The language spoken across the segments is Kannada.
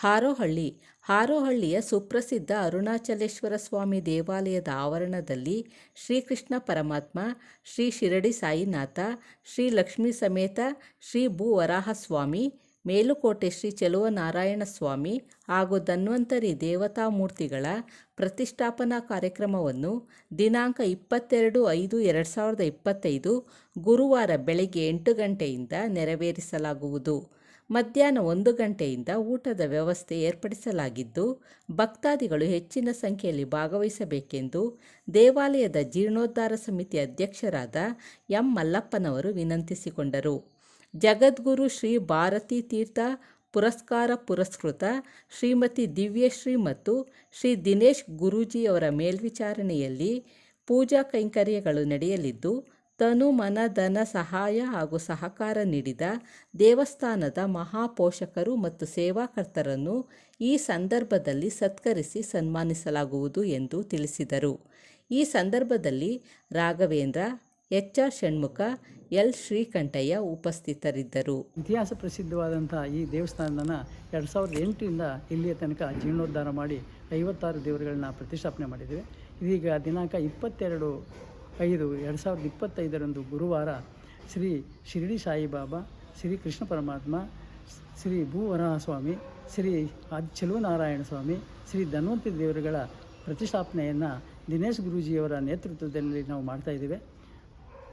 ಹಾರೋಹಳ್ಳಿ ಹಾರೋಹಳ್ಳಿಯ ಸುಪ್ರಸಿದ್ಧ ಅರುಣಾಚಲೇಶ್ವರ ಸ್ವಾಮಿ ದೇವಾಲಯದ ಆವರಣದಲ್ಲಿ ಶ್ರೀಕೃಷ್ಣ ಪರಮಾತ್ಮ, ಶ್ರೀ ಶಿರಡಿ ಸಾಯಿನಾಥ, ಶ್ರೀ ಲಕ್ಷ್ಮೀ ಸಮೇತ ಶ್ರೀ ಭೂವರಾಹಸ್ವಾಮಿ, ಮೇಲುಕೋಟೆ ಶ್ರೀ ಚೆಲುವನಾರಾಯಣ ಸ್ವಾಮಿ ಹಾಗೂ ಧನ್ವಂತರಿ ದೇವತಾಮೂರ್ತಿಗಳ ಪ್ರತಿಷ್ಠಾಪನಾ ಕಾರ್ಯಕ್ರಮವನ್ನು ದಿನಾಂಕ 22/5/2025 ಗುರುವಾರ ಬೆಳಗ್ಗೆ 8 ಗಂಟೆಯಿಂದ ನೆರವೇರಿಸಲಾಗುವುದು. ಮಧ್ಯಾಹ್ನ 1 ಗಂಟೆಯಿಂದ ಊಟದ ವ್ಯವಸ್ಥೆ ಏರ್ಪಡಿಸಲಾಗಿದ್ದು, ಭಕ್ತಾದಿಗಳು ಹೆಚ್ಚಿನ ಸಂಖ್ಯೆಯಲ್ಲಿ ಭಾಗವಹಿಸಬೇಕೆಂದು ದೇವಾಲಯದ ಜೀರ್ಣೋದ್ಧಾರ ಸಮಿತಿ ಅಧ್ಯಕ್ಷರಾದ ಎಂ ಮಲ್ಲಪ್ಪನವರು ವಿನಂತಿಸಿಕೊಂಡರು. ಜಗದ್ಗುರು ಶ್ರೀ ಭಾರತೀ ತೀರ್ಥ ಪುರಸ್ಕಾರ ಪುರಸ್ಕೃತ ಶ್ರೀಮತಿ ದಿವ್ಯಶ್ರೀ ಮತ್ತು ಶ್ರೀ ದಿನೇಶ್ ಗುರೂಜಿಯವರ ಮೇಲ್ವಿಚಾರಣೆಯಲ್ಲಿ ಪೂಜಾ ಕೈಂಕರ್ಯಗಳು ನಡೆಯಲಿದ್ದು, ತನು ಮನ ಧನ ಸಹಾಯ ಹಾಗೂ ಸಹಕಾರ ನೀಡಿದ ದೇವಸ್ಥಾನದ ಮಹಾಪೋಷಕರು ಮತ್ತು ಸೇವಾಕರ್ತರನ್ನು ಈ ಸಂದರ್ಭದಲ್ಲಿ ಸತ್ಕರಿಸಿ ಸನ್ಮಾನಿಸಲಾಗುವುದು ಎಂದು ತಿಳಿಸಿದರು. ಈ ಸಂದರ್ಭದಲ್ಲಿ ರಾಘವೇಂದ್ರ, ಎಚ್.ಆರ್. ಷಣ್ಮುಖ, ಎಲ್. ಶ್ರೀಕಂಠಯ್ಯ ಉಪಸ್ಥಿತರಿದ್ದರು. ಇತಿಹಾಸ ಪ್ರಸಿದ್ಧವಾದಂಥ ಈ ದೇವಸ್ಥಾನನ 2008ರಿಂದ ಇಲ್ಲಿಯ ತನಕ ಜೀರ್ಣೋದ್ಧಾರ ಮಾಡಿ 56 ದೇವರುಗಳನ್ನ ಪ್ರತಿಷ್ಠಾಪನೆ ಮಾಡಿದ್ದೇವೆ. ಇದೀಗ ದಿನಾಂಕ 22/5/2025 ಗುರುವಾರ ಶ್ರೀ ಶಿರಡಿ ಸಾಯಿಬಾಬಾ, ಶ್ರೀ ಕೃಷ್ಣ ಪರಮಾತ್ಮ, ಶ್ರೀ ಭೂವರಾಹಸ್ವಾಮಿ, ಶ್ರೀ ಚೆಲುವನಾರಾಯಣ ಸ್ವಾಮಿ, ಶ್ರೀ ಧನ್ವಂತರಿ ದೇವರುಗಳ ಪ್ರತಿಷ್ಠಾಪನೆಯನ್ನು ದಿನೇಶ್ ಗುರೂಜಿಯವರ ನೇತೃತ್ವದಲ್ಲಿ ನಾವು ಮಾಡ್ತಾಯಿದ್ದೇವೆ.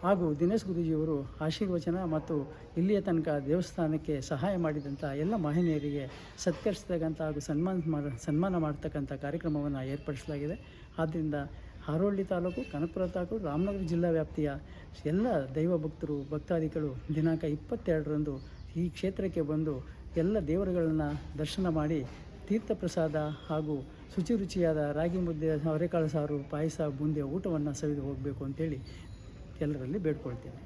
ಹಾಗೂ ದಿನೇಶ್ ಗುರೂಜಿಯವರು ಆಶೀರ್ವಚನ ಮತ್ತು ಇಲ್ಲಿಯ ತನಕ ದೇವಸ್ಥಾನಕ್ಕೆ ಸಹಾಯ ಮಾಡಿದಂಥ ಎಲ್ಲ ಮಹನೀಯರಿಗೆ ಸತ್ಕರಿಸ್ತಕ್ಕಂಥ ಹಾಗೂ ಸನ್ಮಾನ ಮಾಡ್ತಕ್ಕಂಥ ಕಾರ್ಯಕ್ರಮವನ್ನು ಏರ್ಪಡಿಸಲಾಗಿದೆ. ಆದ್ದರಿಂದ ಹಾರೋಹಳ್ಳಿ ತಾಲೂಕು, ಕನಕಪುರ ತಾಲೂಕು, ರಾಮನಗರ ಜಿಲ್ಲಾ ವ್ಯಾಪ್ತಿಯ ಎಲ್ಲ ದೈವ ಭಕ್ತರು, ಭಕ್ತಾದಿಗಳು ದಿನಾಂಕ 22ರಂದು ಈ ಕ್ಷೇತ್ರಕ್ಕೆ ಬಂದು ಎಲ್ಲ ದೇವರುಗಳನ್ನು ದರ್ಶನ ಮಾಡಿ ತೀರ್ಥ ಪ್ರಸಾದ ಹಾಗೂ ಶುಚಿ ರುಚಿಯಾದ ರಾಗಿ ಮುದ್ದೆ, ಅವರೆಕಾಳು ಸಾರು, ಪಾಯಸ, ಬೂಂದಿಯ ಊಟವನ್ನು ಸವಿದು ಹೋಗಬೇಕು ಅಂತೇಳಿ ಎಲ್ಲರಲ್ಲಿ ಬೇಡ್ಕೊಳ್ತೇನೆ.